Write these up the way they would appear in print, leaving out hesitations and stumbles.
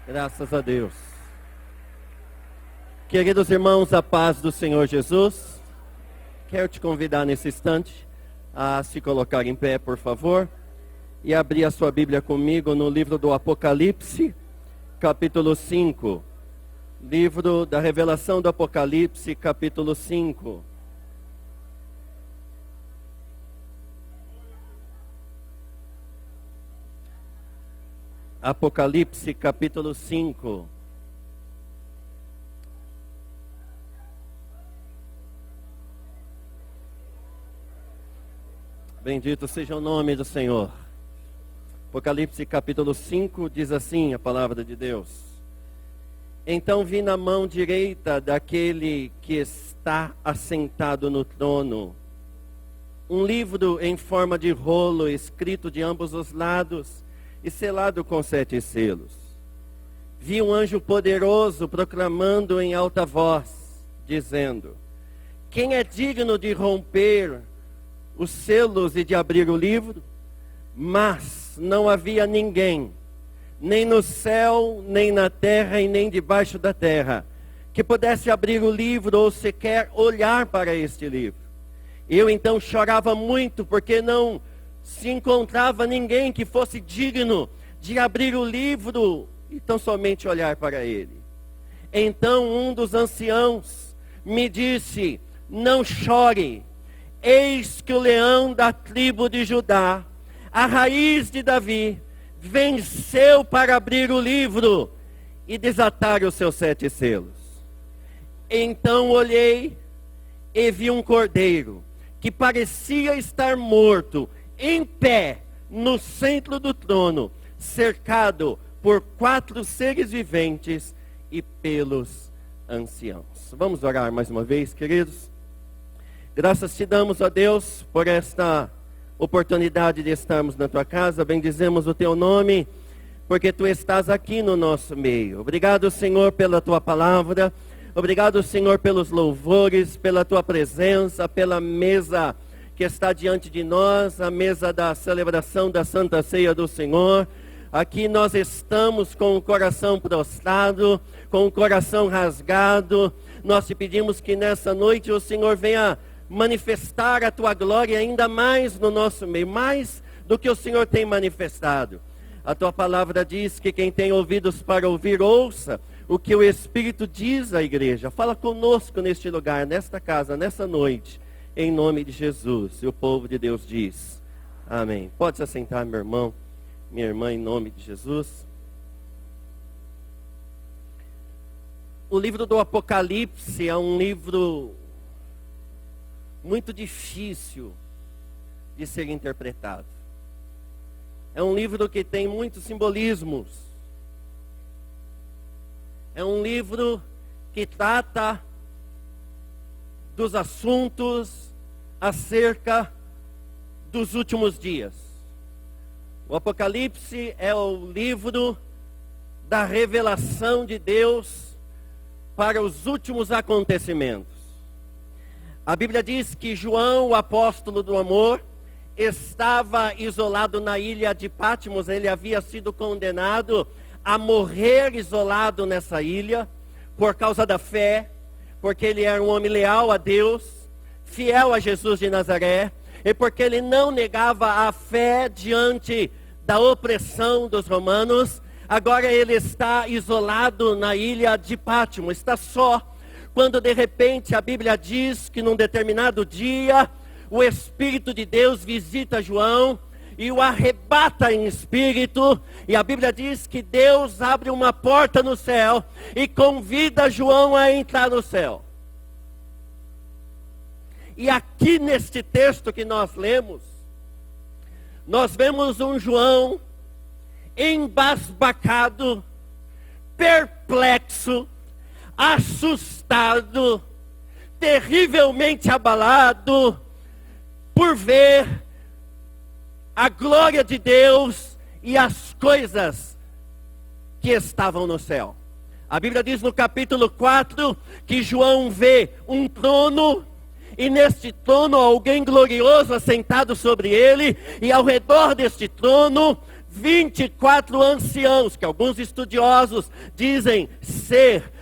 Graças a Deus. Queridos irmãos, a paz do Senhor Jesus. Quero te convidar nesse instante a se colocar em pé, por favor, e abrir a sua Bíblia comigo no livro do Apocalipse, capítulo 5. Livro da Revelação do Apocalipse, capítulo 5. Apocalipse, capítulo 5. Bendito seja o nome do Senhor. Apocalipse, capítulo 5, diz assim a palavra de Deus. Então vi na mão direita daquele que está assentado no trono um livro em forma de rolo, escrito de ambos os lados e selado com 7 selos. Vi um anjo poderoso proclamando em alta voz, dizendo: quem é digno de romper os selos e de abrir o livro? Mas não havia ninguém, nem no céu, nem na terra e nem debaixo da terra, que pudesse abrir o livro ou sequer olhar para este livro. Eu então chorava muito, porque não se encontrava ninguém que fosse digno de abrir o livro e tão somente olhar para ele. Então um dos anciãos me disse: não chore, eis que o leão da tribo de Judá, a raiz de Davi, venceu para abrir o livro e desatar os seus 7 selos. Então olhei e vi um cordeiro que parecia estar morto, em pé, no centro do trono, cercado por 4 seres viventes e pelos anciãos. Vamos orar mais uma vez, queridos. Graças te damos, ó Deus, por esta oportunidade de estarmos na tua casa. Bendizemos o teu nome, porque tu estás aqui no nosso meio. Obrigado, Senhor, pela tua palavra. Obrigado, Senhor, pelos louvores, pela tua presença, pela mesa que está diante de nós, a mesa da celebração da Santa Ceia do Senhor. Aqui nós estamos com o coração prostrado, com o coração rasgado. Nós te pedimos que nessa noite o Senhor venha manifestar a tua glória ainda mais no nosso meio, mais do que o Senhor tem manifestado. A tua palavra diz que quem tem ouvidos para ouvir, ouça o que o Espírito diz à igreja. Fala conosco neste lugar, nesta casa, nessa noite, em nome de Jesus. E o povo de Deus diz: amém. Pode se assentar, meu irmão, minha irmã, em nome de Jesus. O livro do Apocalipse é um livro muito difícil de ser interpretado. É um livro que tem muitos simbolismos. É um livro que trata dos assuntos acerca dos últimos dias. O Apocalipse é o livro da revelação de Deus para os últimos acontecimentos. A Bíblia diz que João, o apóstolo do amor, estava isolado na ilha de Patmos. Ele havia sido condenado a morrer isolado nessa ilha por causa da fé, porque ele era um homem leal a Deus, fiel a Jesus de Nazaré, e porque ele não negava a fé diante da opressão dos romanos. Agora ele está isolado na ilha de Patmos, está só, quando de repente a Bíblia diz que num determinado dia o Espírito de Deus visita João e o arrebata em espírito, e a Bíblia diz que Deus abre uma porta no céu e convida João a entrar no céu. E aqui neste texto que nós lemos, nós vemos um João embasbacado, perplexo, assustado, terrivelmente abalado por ver a glória de Deus e as coisas que estavam no céu. A Bíblia diz no capítulo 4 que João vê um trono, e neste trono alguém glorioso assentado sobre ele, e ao redor deste trono 24 anciãos, que alguns estudiosos dizem ser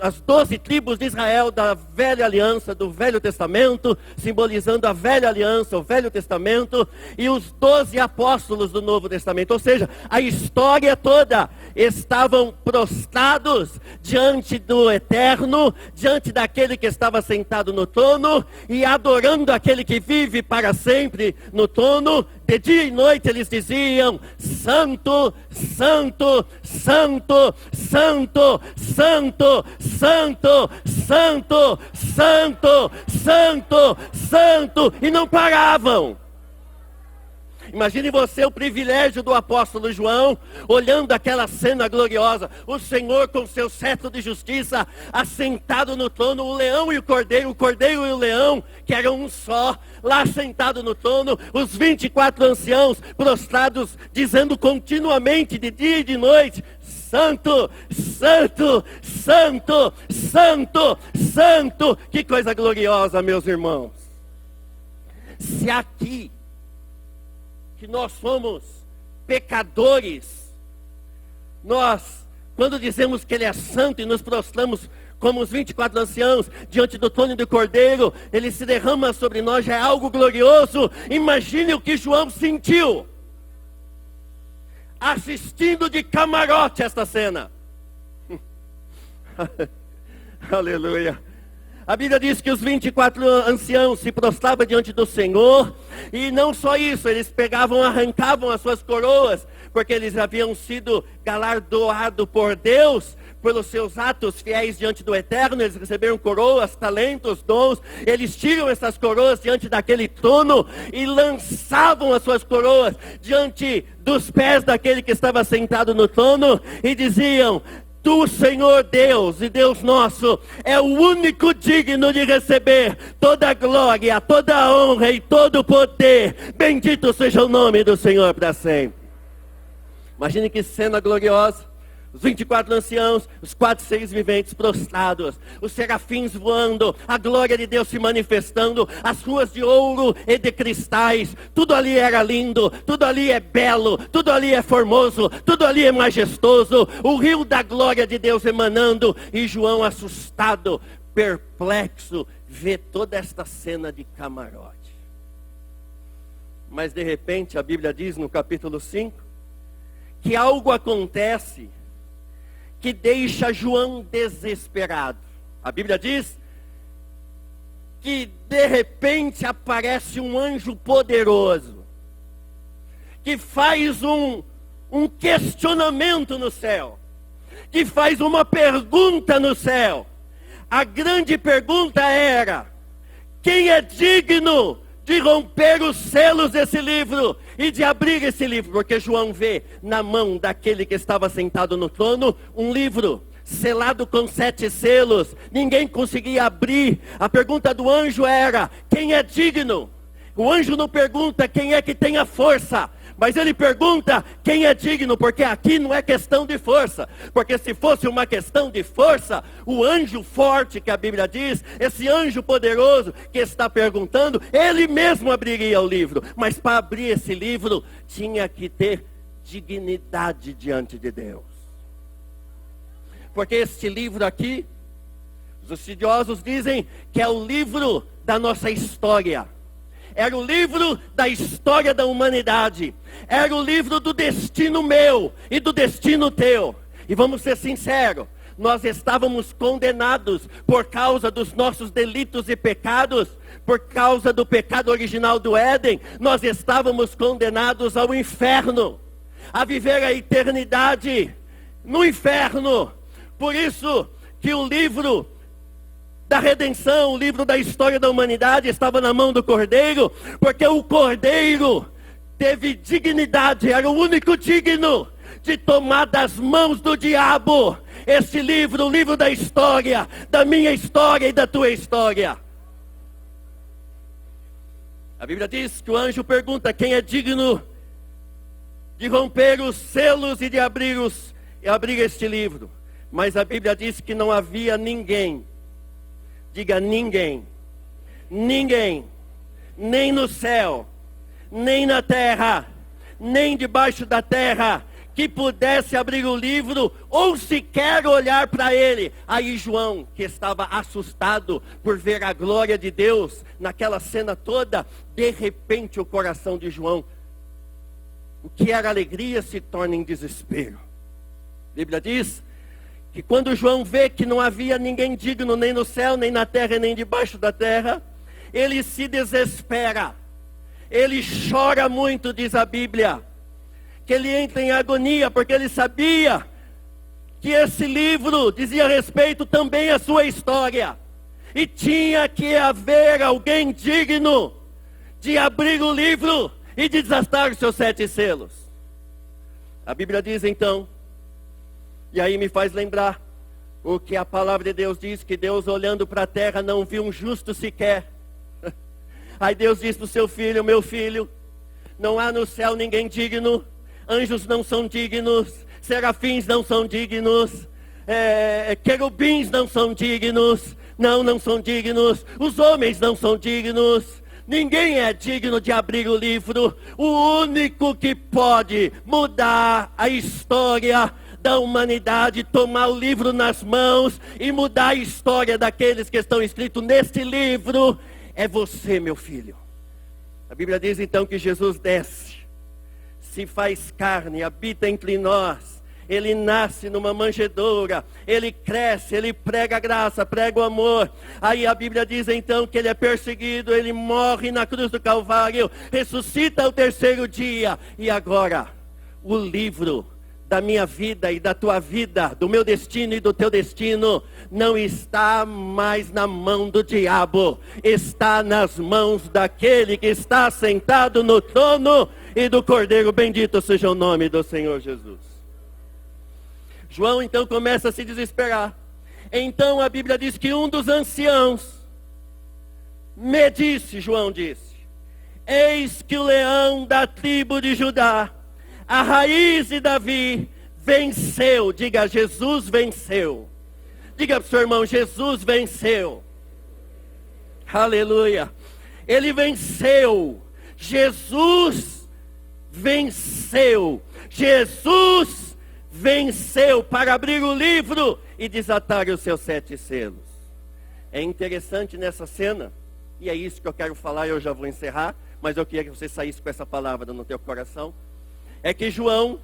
as 12 tribos de Israel da velha aliança, do Velho Testamento, simbolizando a velha aliança, o Velho Testamento, e os 12 apóstolos do Novo Testamento. Ou seja, a história toda estavam prostrados diante do Eterno, diante daquele que estava sentado no trono, e adorando aquele que vive para sempre no trono. De dia e noite eles diziam: Santo, Santo, Santo, Santo, Santo, Santo, Santo, Santo, Santo, Santo, e não paravam. Imagine você o privilégio do apóstolo João, olhando aquela cena gloriosa, o Senhor com seu cetro de justiça, assentado no trono, o leão e o cordeiro e o leão, que eram um só, lá sentado no trono, os 24 anciãos prostrados, dizendo continuamente, de dia e de noite: Santo, Santo, Santo, Santo, Santo. Que coisa gloriosa, meus irmãos. Se aqui, que nós somos pecadores, nós, quando dizemos que Ele é santo e nos prostramos como os 24 anciãos diante do trono do Cordeiro, Ele se derrama sobre nós, já é algo glorioso. Imagine o que João sentiu assistindo de camarote esta cena. Aleluia. A Bíblia diz que os 24 anciãos se prostravam diante do Senhor, e não só isso, eles arrancavam as suas coroas, porque eles haviam sido galardoados por Deus, pelos seus atos fiéis diante do Eterno. Eles receberam coroas, talentos, dons. Eles tiram essas coroas diante daquele trono e lançavam as suas coroas diante dos pés daquele que estava sentado no trono, e diziam: Tu, Senhor Deus e Deus nosso, é o único digno de receber toda a glória, toda a honra e todo o poder. Bendito seja o nome do Senhor para sempre. Imagine que cena gloriosa. Os 24 anciãos, os 4 seres viventes prostrados, os serafins voando, a glória de Deus se manifestando, as ruas de ouro e de cristais, tudo ali era lindo, tudo ali é belo, tudo ali é formoso, tudo ali é majestoso, o rio da glória de Deus emanando, e João, assustado, perplexo, vê toda esta cena de camarote. Mas de repente a Bíblia diz no capítulo 5, que algo acontece que deixa João desesperado. A Bíblia diz que de repente aparece um anjo poderoso, que faz um questionamento no céu, que faz uma pergunta no céu. A grande pergunta era: quem é digno de romper os selos desse livro e de abrir esse livro? Porque João vê na mão daquele que estava sentado no trono um livro selado com 7 selos. Ninguém conseguia abrir. A pergunta do anjo era: quem é digno? O anjo não pergunta quem é que tem a força, mas ele pergunta quem é digno, porque aqui não é questão de força. Porque se fosse uma questão de força, o anjo forte que a Bíblia diz, esse anjo poderoso que está perguntando, ele mesmo abriria o livro. Mas para abrir esse livro, tinha que ter dignidade diante de Deus. Porque este livro aqui, os estudiosos dizem que é o livro da nossa história. Era o livro da história da humanidade. Era o livro do destino meu e do destino teu. E vamos ser sinceros, nós estávamos condenados por causa dos nossos delitos e pecados, por causa do pecado original do Éden. Nós estávamos condenados ao inferno, a viver a eternidade no inferno. Por isso que o livro da redenção, o livro da história da humanidade estava na mão do Cordeiro, porque o Cordeiro teve dignidade, era o único digno de tomar das mãos do diabo este livro, o livro da história, da minha história e da tua história. A Bíblia diz que o anjo pergunta quem é digno de romper os selos e de abrir este livro. Mas a Bíblia diz que não havia ninguém. Diga ninguém. Ninguém. Nem no céu, nem na terra, nem debaixo da terra, que pudesse abrir o livro ou sequer olhar para ele. Aí João, que estava assustado por ver a glória de Deus naquela cena toda, de repente o coração de João, o que era alegria, se torna em desespero. A Bíblia diz que quando João vê que não havia ninguém digno, nem no céu, nem na terra, nem debaixo da terra, ele se desespera. Ele chora muito, diz a Bíblia, que ele entra em agonia, porque ele sabia que esse livro dizia respeito também à sua história. E tinha que haver alguém digno de abrir o livro e de desatar os seus 7 selos. A Bíblia diz então, e aí me faz lembrar o que a palavra de Deus diz, que Deus olhando para a terra não viu um justo sequer. Aí Deus diz para o seu filho: meu filho, não há no céu ninguém digno, anjos não são dignos, serafins não são dignos, querubins não são dignos, não são dignos, os homens não são dignos, ninguém é digno de abrir o livro. O único que pode mudar a história da humanidade, tomar o livro nas mãos e mudar a história daqueles que estão escritos neste livro, é você, meu filho. A Bíblia diz então que Jesus desce, se faz carne, habita entre nós. Ele nasce numa manjedoura, ele cresce, ele prega a graça, prega o amor. Aí a Bíblia diz então que ele é perseguido, ele morre na cruz do Calvário, ressuscita ao 3º dia. E agora, o livro da minha vida e da tua vida, do meu destino e do teu destino, não está mais na mão do diabo, está nas mãos daquele que está sentado no trono e do Cordeiro. Bendito seja o nome do Senhor Jesus. João então começa a se desesperar. Então a Bíblia diz que um dos anciãos me disse, João disse: eis que o leão da tribo de Judá, a raiz de Davi, venceu. Diga: Jesus venceu. Diga para o seu irmão: Jesus venceu. Aleluia. Ele venceu. Jesus venceu. Jesus venceu para abrir o livro e desatar os seus 7 selos. É interessante nessa cena, e é isso que eu quero falar, eu já vou encerrar, mas eu queria que você saísse com essa palavra no teu coração. É que João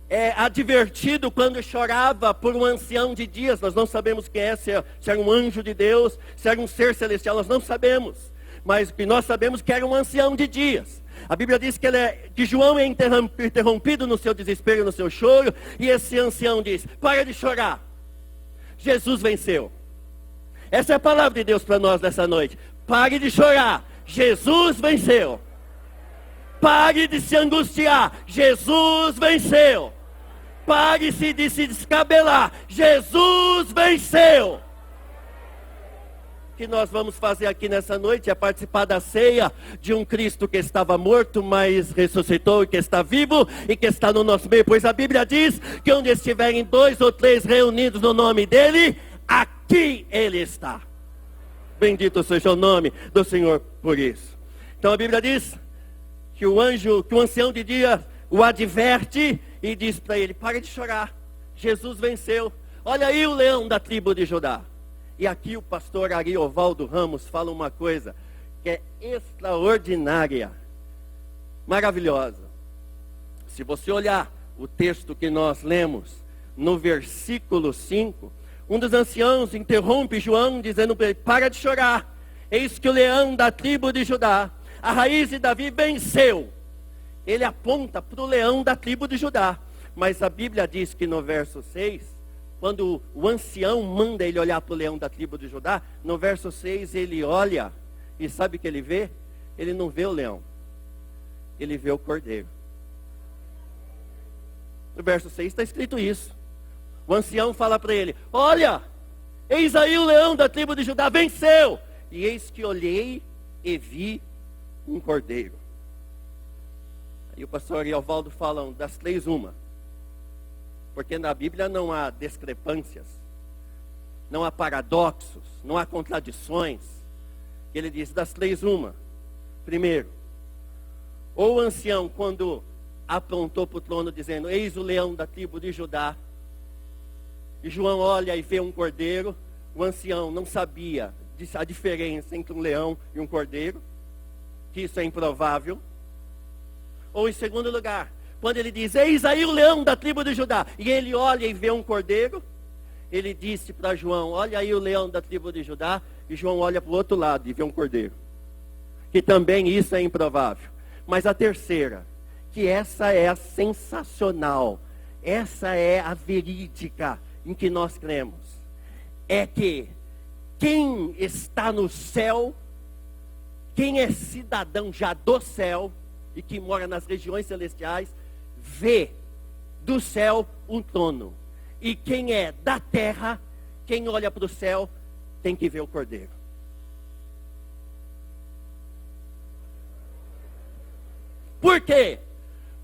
é advertido quando chorava por um ancião de dias. Nós não sabemos quem é, se era um anjo de Deus, se era um ser celestial, nós não sabemos. Mas que nós sabemos que era um ancião de dias. A Bíblia diz que João é interrompido no seu desespero, no seu choro, e esse ancião diz: para de chorar, Jesus venceu. Essa é a palavra de Deus para nós nessa noite. Pare de chorar, Jesus venceu. Pare de se angustiar, Jesus venceu. Pare de se descabelar, Jesus venceu. O que nós vamos fazer aqui nessa noite é participar da ceia de um Cristo que estava morto, mas ressuscitou, e que está vivo e que está no nosso meio. Pois a Bíblia diz que onde estiverem 2 ou 3 reunidos no nome dele, aqui ele está. Bendito seja o nome do Senhor por isso. Então a Bíblia diz que o ancião de dia o adverte e diz para ele: para de chorar, Jesus venceu. Olha aí o leão da tribo de Judá. E aqui o pastor Ariovaldo Ramos fala uma coisa que é extraordinária, maravilhosa. Se você olhar o texto que nós lemos, no versículo 5, um dos anciãos interrompe João dizendo para ele: para de chorar, eis que o leão da tribo de Judá, a raiz de Davi, venceu. Ele aponta para o leão da tribo de Judá. Mas a Bíblia diz que no verso 6, quando o ancião manda ele olhar para o leão da tribo de Judá, no verso 6 ele olha, e sabe o que ele vê? Ele não vê o leão, ele vê o cordeiro. No verso 6 está escrito isso. O ancião fala para ele: olha, eis aí o leão da tribo de Judá, venceu. E eis que olhei e vi um cordeiro. Aí o pastor Ariovaldo fala das 3 uma. Porque na Bíblia não há discrepâncias, não há paradoxos, não há contradições. Ele diz: das 3 uma. Primeiro, Ou o ancião, quando apontou para o trono, dizendo, eis o leão da tribo de Judá. E João olha e vê um cordeiro. O ancião não sabia a diferença entre um leão e um cordeiro, que isso é improvável. Ou em segundo lugar, quando ele diz, eis aí o leão da tribo de Judá, e ele olha e vê um cordeiro, ele disse para João, olha aí o leão da tribo de Judá, e João olha para o outro lado e vê um cordeiro. Que também isso é improvável. Mas a terceira, que essa é a sensacional, essa é a verídica em que nós cremos, é que quem está no céu, quem é cidadão já do céu, e que mora nas regiões celestiais, vê do céu um trono. E quem é da terra, quem olha para o céu, tem que ver o cordeiro. Por quê?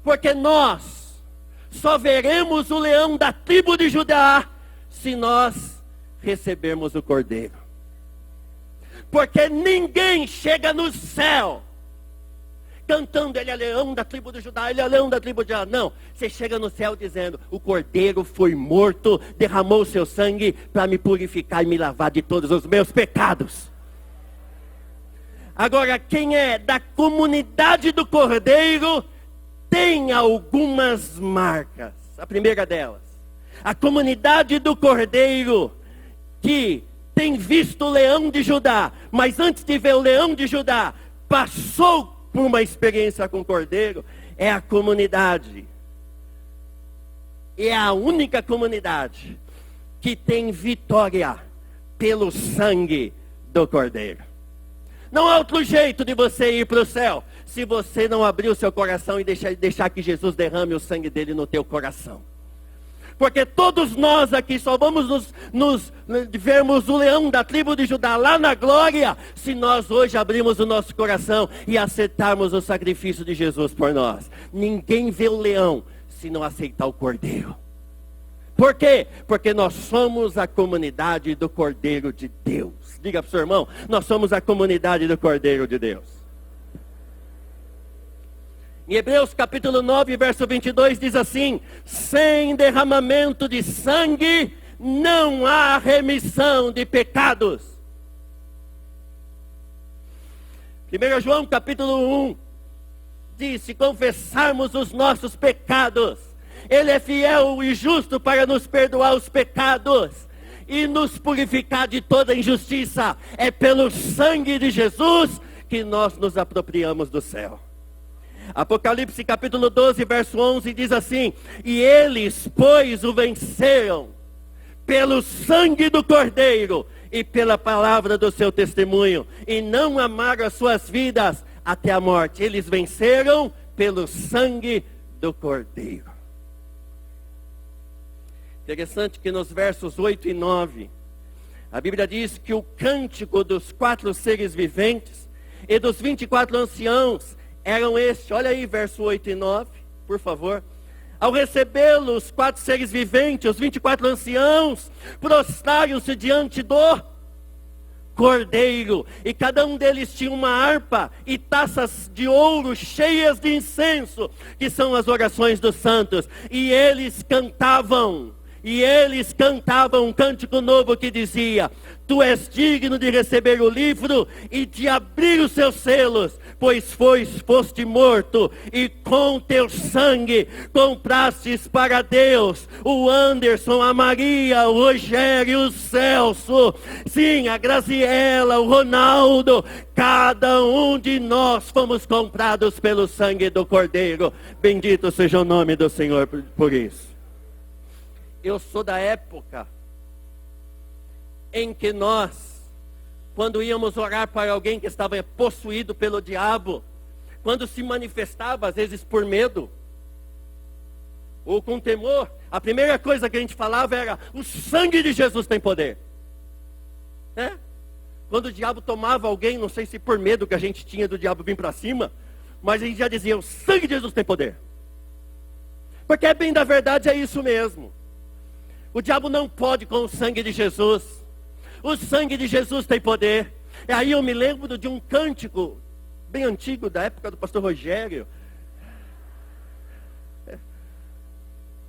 Porque nós só veremos o leão da tribo de Judá se nós recebermos o cordeiro. Porque ninguém chega no céu cantando, ele é leão da tribo de Judá, ele é leão da tribo de Judá. Não, você chega no céu dizendo, o cordeiro foi morto, derramou o seu sangue para me purificar e me lavar de todos os meus pecados. Agora, quem é da comunidade do cordeiro tem algumas marcas. A primeira delas, a comunidade do cordeiro que tem visto o leão de Judá, mas antes de ver o leão de Judá, passou por uma experiência com o cordeiro, é a comunidade. É a única comunidade que tem vitória pelo sangue do cordeiro. Não há outro jeito de você ir para o céu, se você não abrir o seu coração e deixar que Jesus derrame o sangue dele no teu coração. Porque todos nós aqui só vamos vermos o leão da tribo de Judá lá na glória, se nós hoje abrirmos o nosso coração e aceitarmos o sacrifício de Jesus por nós. Ninguém vê o leão se não aceitar o cordeiro. Por quê? Porque nós somos a comunidade do Cordeiro de Deus. Diga para o seu irmão, nós somos a comunidade do Cordeiro de Deus. Em Hebreus capítulo 9, verso 22 diz assim, sem derramamento de sangue não há remissão de pecados. 1 João capítulo 1 diz, se confessarmos os nossos pecados, Ele é fiel e justo para nos perdoar os pecados e nos purificar de toda injustiça. É pelo sangue de Jesus que nós nos apropriamos do céu. Apocalipse capítulo 12, verso 11 diz assim, e eles, pois, o venceram pelo sangue do Cordeiro e pela palavra do seu testemunho, e não amaram as suas vidas até a morte. Eles venceram pelo sangue do Cordeiro. Interessante que nos versos 8 e 9, a Bíblia diz que o cântico dos 4 seres viventes e dos 24 anciãos eram este, olha aí verso 8 e 9, por favor. Ao recebê-lo, os 4 seres viventes, os 24 anciãos, prostraram-se diante do Cordeiro, e cada um deles tinha uma harpa e taças de ouro cheias de incenso, que são as orações dos santos, e eles cantavam um cântico novo que dizia, tu és digno de receber o livro e de abrir os seus selos, pois foste morto e com teu sangue comprastes para Deus o Anderson, a Maria, o Rogério, o Celso, sim, a Graziela, o Ronaldo, cada um de nós fomos comprados pelo sangue do Cordeiro. Bendito seja o nome do Senhor por isso. Eu sou da época em que nós, quando íamos orar para alguém que estava possuído pelo diabo, quando se manifestava, às vezes por medo, ou com temor, a primeira coisa que a gente falava era, o sangue de Jesus tem poder. Quando o diabo tomava alguém, não sei se por medo que a gente tinha do diabo vir para cima, mas a gente já dizia, o sangue de Jesus tem poder. Porque bem da verdade é isso mesmo. O diabo não pode com o sangue de Jesus. O sangue de Jesus tem poder. E aí eu me lembro de um cântico bem antigo, da época do pastor Rogério,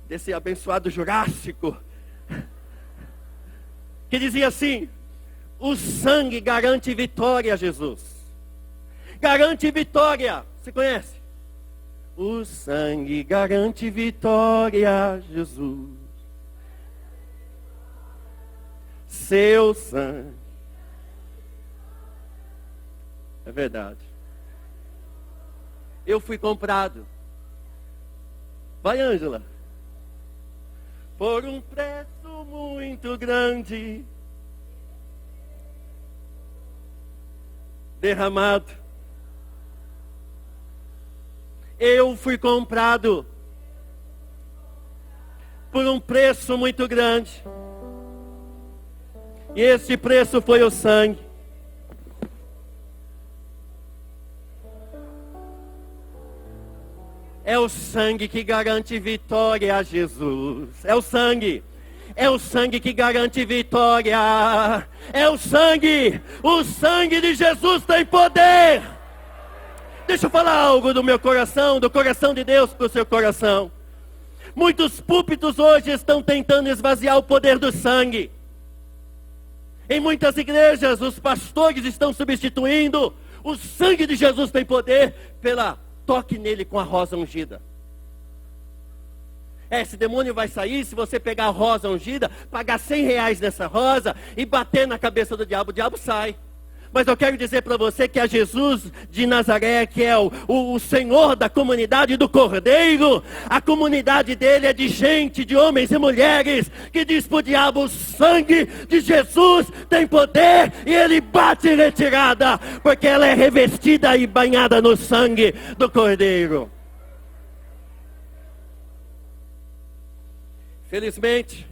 desse abençoado Jurássico, que dizia assim: o sangue garante vitória, Jesus. Garante vitória. Você conhece? O sangue garante vitória, Jesus. Seu sangue. É verdade. Eu fui comprado. Vai, Ângela. Por um preço muito grande. Derramado. Eu fui comprado por um preço muito grande. E esse preço foi o sangue. É o sangue que garante vitória a Jesus. É o sangue. É o sangue que garante vitória. É o sangue. O sangue de Jesus tem poder. Deixa eu falar algo do meu coração, do coração de Deus para o seu coração. Muitos púlpitos hoje estão tentando esvaziar o poder do sangue. Em muitas igrejas, os pastores estão substituindo o sangue de Jesus tem poder pela toque nele com a rosa ungida. Esse demônio vai sair se você pegar a rosa ungida, pagar R$100 nessa rosa e bater na cabeça do diabo, o diabo sai. Mas eu quero dizer para você que é Jesus de Nazaré, que é o Senhor da comunidade do Cordeiro. A comunidade dele é de gente, de homens e mulheres, que diz para o diabo: o sangue de Jesus tem poder, e ele bate em retirada, porque ela é revestida e banhada no sangue do Cordeiro. Felizmente,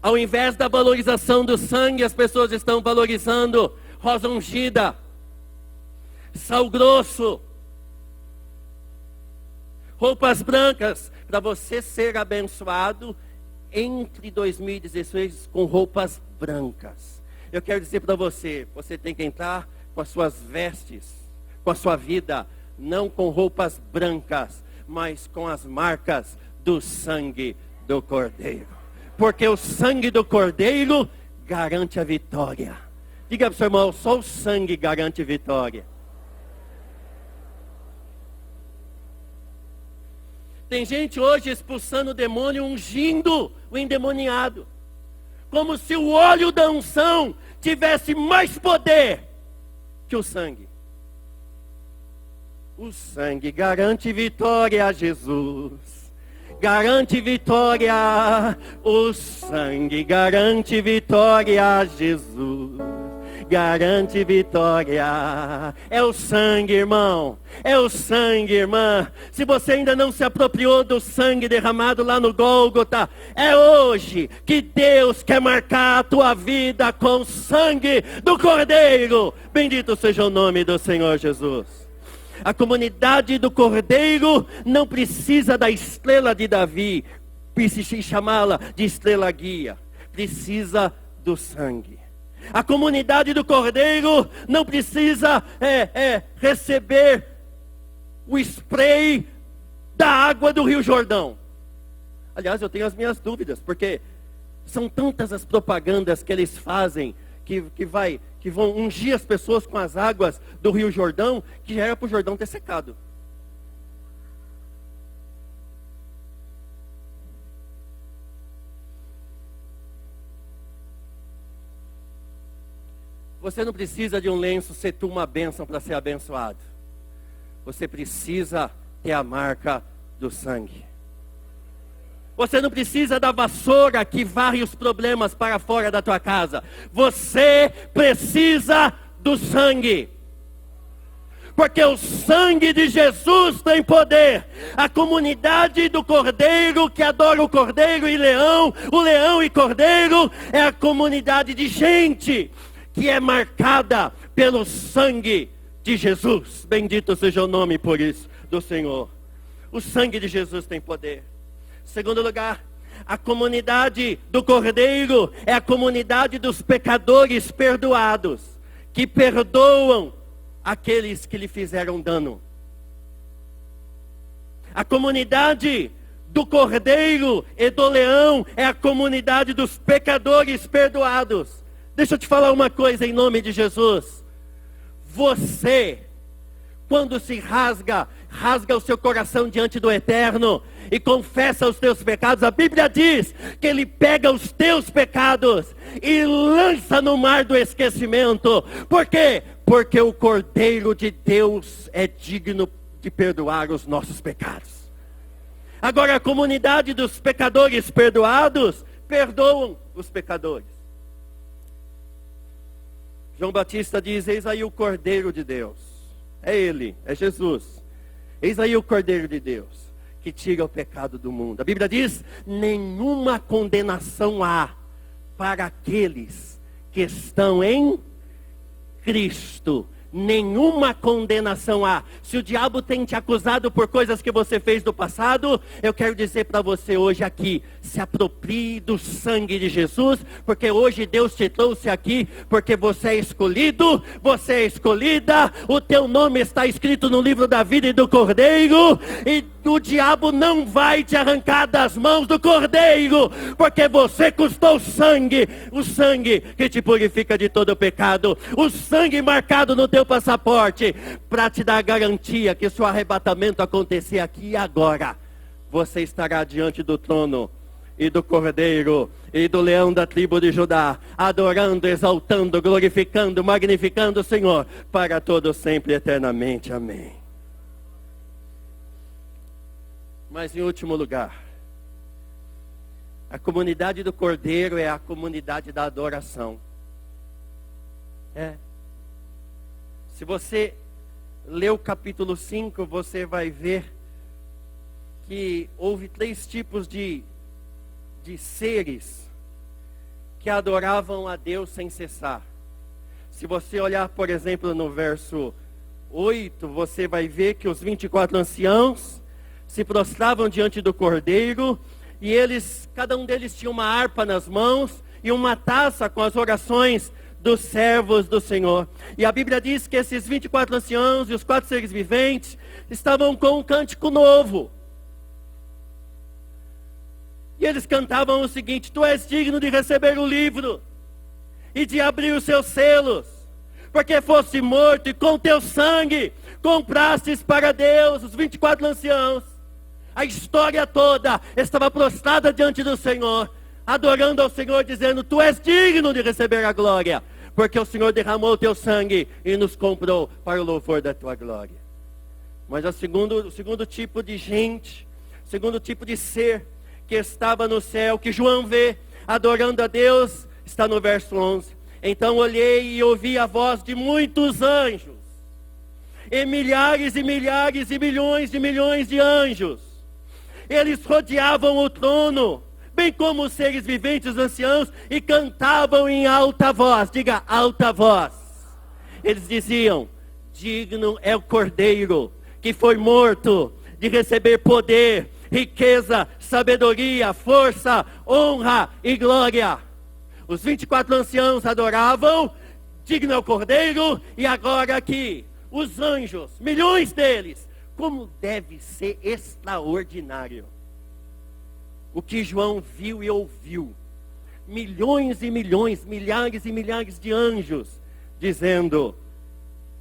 ao invés da valorização do sangue, as pessoas estão valorizando rosa ungida, sal grosso, roupas brancas. Para você ser abençoado, entre 2016 com roupas brancas. Eu quero dizer para você, você tem que entrar com as suas vestes, com a sua vida, não com roupas brancas, mas com as marcas do sangue do Cordeiro. Porque o sangue do Cordeiro garante a vitória. Diga para o seu irmão: só o sangue garante vitória. Tem gente hoje expulsando o demônio, ungindo o endemoniado, como se o óleo da unção tivesse mais poder que o sangue. O sangue garante vitória a Jesus. Garante vitória, o sangue garante vitória a Jesus. Garante vitória. É o sangue, irmão. É o sangue, irmã. Se você ainda não se apropriou do sangue derramado lá no Gólgota, é hoje que Deus quer marcar a tua vida com o sangue do Cordeiro. Bendito seja o nome do Senhor Jesus. A comunidade do Cordeiro não precisa da estrela de Davi, precisa chamá-la de estrela guia. Precisa do sangue. A comunidade do Cordeiro não precisa receber o spray da água do Rio Jordão. Aliás, eu tenho as minhas dúvidas, porque são tantas as propagandas que eles fazem, que vão ungir as pessoas com as águas do Rio Jordão, que já era para o Jordão ter secado. Você não precisa de um lenço ser tu uma bênção para ser abençoado. Você precisa ter a marca do sangue. Você não precisa da vassoura que varre os problemas para fora da tua casa. Você precisa do sangue. Porque o sangue de Jesus tem poder. A comunidade do Cordeiro, que adora o Cordeiro e Leão, o Leão e Cordeiro, é a comunidade de gente que é marcada pelo sangue de Jesus. Bendito seja o nome por isso do Senhor. O sangue de Jesus tem poder. Segundo lugar, a comunidade do Cordeiro é a comunidade dos pecadores perdoados, que perdoam aqueles que lhe fizeram dano. A comunidade do cordeiro e do leão é a comunidade dos pecadores perdoados. Deixa eu te falar uma coisa em nome de Jesus. Você, quando se rasga o seu coração diante do Eterno e confessa os teus pecados, a Bíblia diz que Ele pega os teus pecados e lança no mar do esquecimento. Por quê? Porque o Cordeiro de Deus é digno de perdoar os nossos pecados. Agora a comunidade dos pecadores perdoados perdoam os pecadores. João Batista diz: eis aí o Cordeiro de Deus. É Ele, é Jesus. Eis aí o Cordeiro de Deus, que tira o pecado do mundo. A Bíblia diz: nenhuma condenação há para aqueles que estão em Cristo. Nenhuma condenação há. Se o diabo tem te acusado por coisas que você fez do passado, eu quero dizer para você hoje aqui: se aproprie do sangue de Jesus, porque hoje Deus te trouxe aqui, porque você é escolhido, você é escolhida, o teu nome está escrito no livro da vida e do Cordeiro, e o diabo não vai te arrancar das mãos do Cordeiro, porque você custou sangue, o sangue que te purifica de todo o pecado, o sangue marcado no teu passaporte, para te dar a garantia que se o arrebatamento acontecer aqui e agora, você estará diante do trono e do Cordeiro e do leão da tribo de Judá, adorando, exaltando, glorificando, magnificando o Senhor para todo sempre, eternamente. Amém. Mas em último lugar, a comunidade do Cordeiro é a comunidade da adoração. Se você ler o capítulo 5, você vai ver que houve 3 tipos de seres que adoravam a Deus sem cessar. Se você olhar, por exemplo, no verso 8, você vai ver que os 24 anciãos se prostravam diante do Cordeiro, e cada um deles tinha uma harpa nas mãos e uma taça com as orações dos servos do Senhor. E a Bíblia diz que esses 24 anciãos e os 4 seres viventes estavam com um cântico novo. E eles cantavam o seguinte: tu és digno de receber o livro e de abrir os seus selos, porque foste morto e com teu sangue comprastes para Deus. Os 24 anciãos, a história toda, estava prostrada diante do Senhor, adorando ao Senhor, dizendo: tu és digno de receber a glória, porque o Senhor derramou o teu sangue e nos comprou para o louvor da tua glória. Mas o segundo tipo de gente, o segundo tipo de ser que estava no céu, que João vê adorando a Deus, está no verso 11. Então olhei e ouvi a voz de muitos anjos, e milhares e milhares e milhões de anjos. Eles rodeavam o trono, bem como os seres viventes, os anciãos, e cantavam em alta voz. Diga: alta voz. Eles diziam: digno é o Cordeiro que foi morto de receber poder, riqueza, sabedoria, força, honra e glória. Os 24 anciãos adoravam, digno é o Cordeiro. E agora aqui, os anjos, milhões deles, como deve ser extraordinário o que João viu e ouviu. Milhões e milhões, milhares e milhares de anjos dizendo: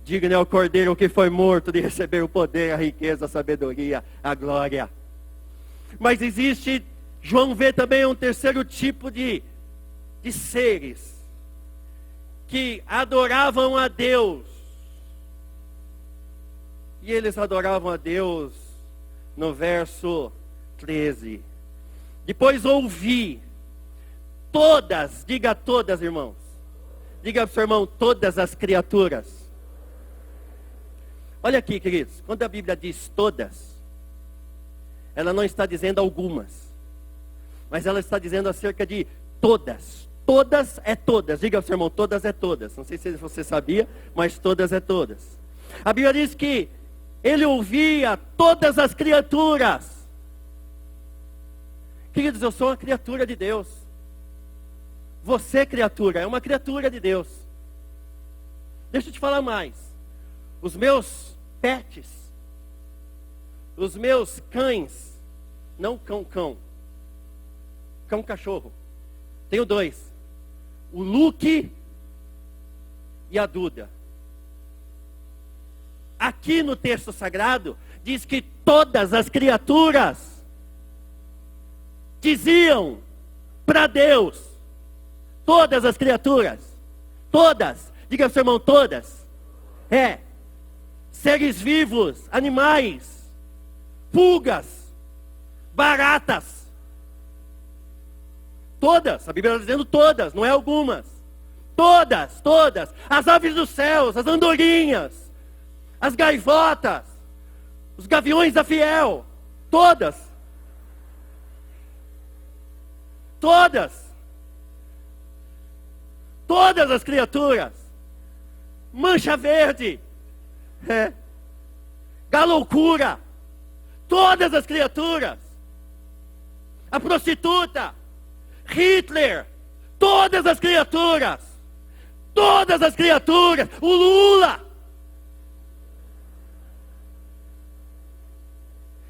digno é o Cordeiro que foi morto de receber o poder, a riqueza, a sabedoria, a glória. Mas existe, João vê também um terceiro tipo de seres que adoravam a Deus. E eles adoravam a Deus no verso 13. Depois ouvi todas, diga todas, irmãos. Diga para o seu irmão: todas as criaturas. Olha aqui, queridos, quando a Bíblia diz todas, ela não está dizendo algumas, mas ela está dizendo acerca de todas. Todas é todas. Diga ao seu irmão: todas é todas. Não sei se você sabia, mas todas é todas. A Bíblia diz que ele ouvia todas as criaturas. Queridos, eu sou uma criatura de Deus. Você, criatura, é uma criatura de Deus. Deixa eu te falar mais. Os meus pets, os meus cães, Não cão. Cão cachorro. Tenho dois. O Luke e a Duda. Aqui no texto sagrado, diz que todas as criaturas diziam para Deus, todas as criaturas, todas, diga para o seu irmão, todas, seres vivos, animais, pulgas, baratas, todas, a Bíblia está dizendo todas, não é algumas, todas, as aves dos céus, as andorinhas, as gaivotas, os gaviões da fiel, todas as criaturas, mancha verde, galoucura, todas as criaturas, a prostituta, Hitler, todas as criaturas, o Lula,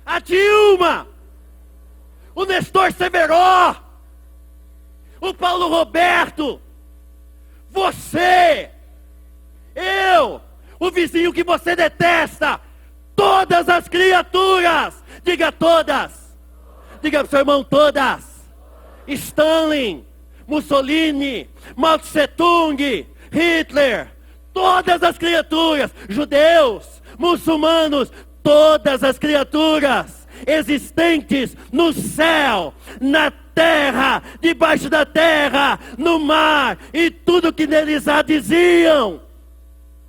a Dilma, o Nestor Severó, o Paulo Roberto, você, eu, o vizinho que você detesta, todas as criaturas, diga todas, diga para o seu irmão todas, Stalin, Mussolini, Mao Tse Tung, Hitler, todas as criaturas, judeus, muçulmanos, todas as criaturas existentes no céu, na terra, debaixo da terra, no mar e tudo que neles há diziam,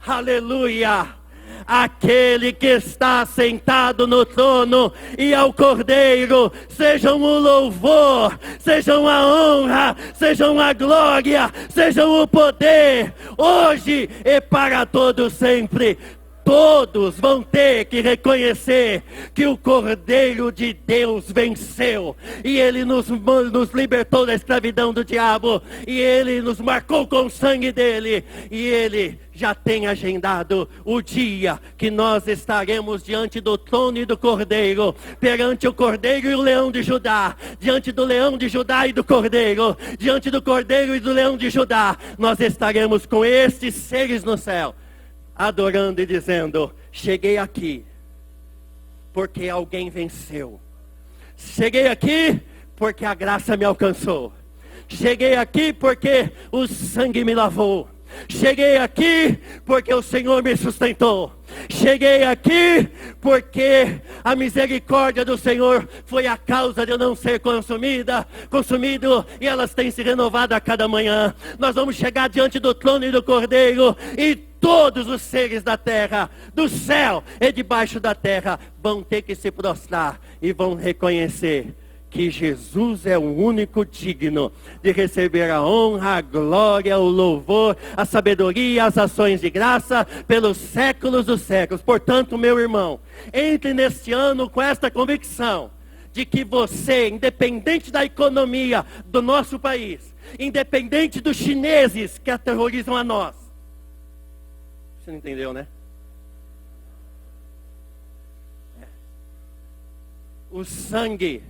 aleluia, aquele que está sentado no trono e ao Cordeiro, sejam o louvor, sejam a honra, sejam a glória, sejam o poder, hoje e para todos sempre. Todos vão ter que reconhecer que o Cordeiro de Deus venceu. E Ele nos libertou da escravidão do diabo. E Ele nos marcou com o sangue dEle. E Ele já tem agendado o dia que nós estaremos diante do trono e do Cordeiro. Perante o Cordeiro e o Leão de Judá. Diante do Leão de Judá e do Cordeiro. Diante do Cordeiro e do Leão de Judá. Nós estaremos com estes seres no céu, adorando e dizendo, cheguei aqui porque alguém venceu. Cheguei aqui porque a graça me alcançou. Cheguei aqui porque o sangue me lavou. Cheguei aqui porque o Senhor me sustentou. Cheguei aqui porque a misericórdia do Senhor foi a causa de eu não ser consumido, e elas têm se renovado a cada manhã. Nós vamos chegar diante do trono e do Cordeiro, e todos os seres da terra, do céu e debaixo da terra, vão ter que se prostrar e vão reconhecer que Jesus é o único digno de receber a honra, a glória, o louvor, a sabedoria, as ações de graça pelos séculos dos séculos. Portanto, meu irmão, entre neste ano com esta convicção de que você, independente da economia do nosso país, independente dos chineses que aterrorizam a nós, você não entendeu, né? O sangue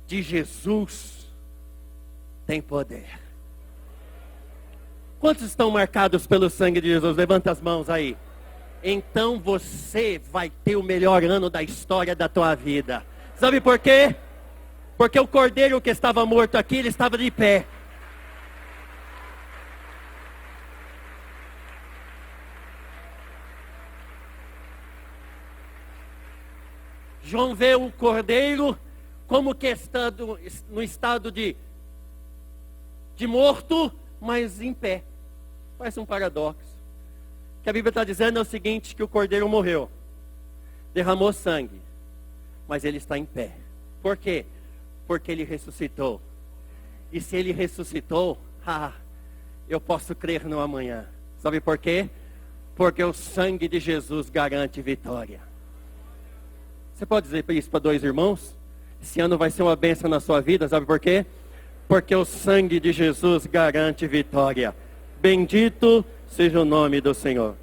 de Jesus tem poder. Quantos estão marcados pelo sangue de Jesus? Levanta as mãos aí. Então você vai ter o melhor ano da história da tua vida. Sabe por quê? Porque o cordeiro que estava morto aqui, ele estava de pé. João vê o cordeiro como que está no estado de morto, mas em pé. Parece um paradoxo. O que a Bíblia está dizendo é o seguinte, que o cordeiro morreu, derramou sangue, mas ele está em pé. Por quê? Porque ele ressuscitou. E se ele ressuscitou, eu posso crer no amanhã. Sabe por quê? Porque o sangue de Jesus garante vitória. Você pode dizer isso para dois irmãos? Esse ano vai ser uma bênção na sua vida, sabe por quê? Porque o sangue de Jesus garante vitória. Bendito seja o nome do Senhor.